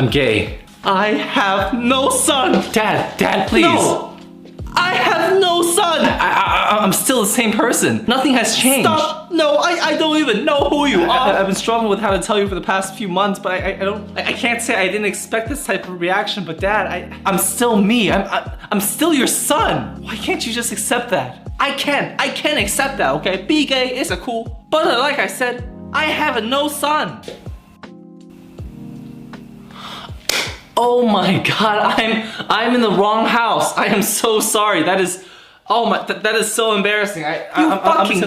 I'm gay. I have no son. Dad, please. No, I have no son. I'm still the same person. Nothing has changed. Stop. No, I don't even know who you are. I've been struggling with how to tell you for the past few months, but I can't say I didn't expect this type of reaction. But Dad, I'm still me. I'm still your son. Why can't you just accept that? I can't accept that. Okay, be gay is a cool, but like I said, I have no son. Oh my God, I'm in the wrong house. I am so sorry. That is, oh my, that is so embarrassing. You fucking